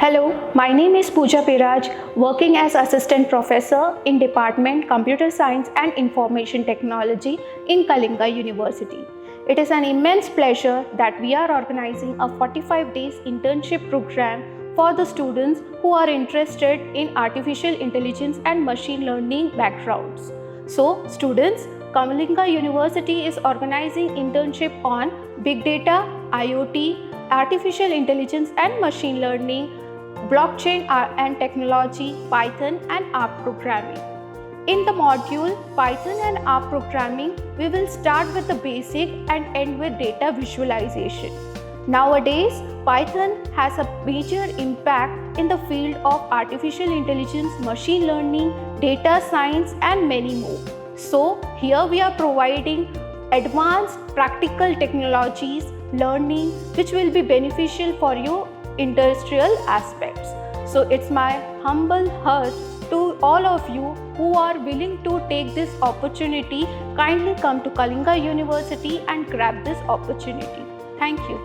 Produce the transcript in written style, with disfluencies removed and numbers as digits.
Hello, my name is Pooja Piraj, working as Assistant Professor in Department Computer Science and Information Technology in Kalinga University. It is an immense pleasure that we are organizing a 45 days internship program for the students who are interested in artificial intelligence and machine learning backgrounds. So, students, Kalinga University is organizing internship on big data, IoT, artificial intelligence and machine learning, blockchain and technology, Python and R programming. In the module Python and R programming, we will start with the basic and end with data visualization. Nowadays, Python has a major impact in the field of artificial intelligence, machine learning, data science and many more. So, here we are providing advanced practical technologies, learning which will be beneficial for your industrial aspects. So it's my humble heart to all of you who are willing to take this opportunity. Kindly come to Kalinga University and grab this opportunity. Thank you.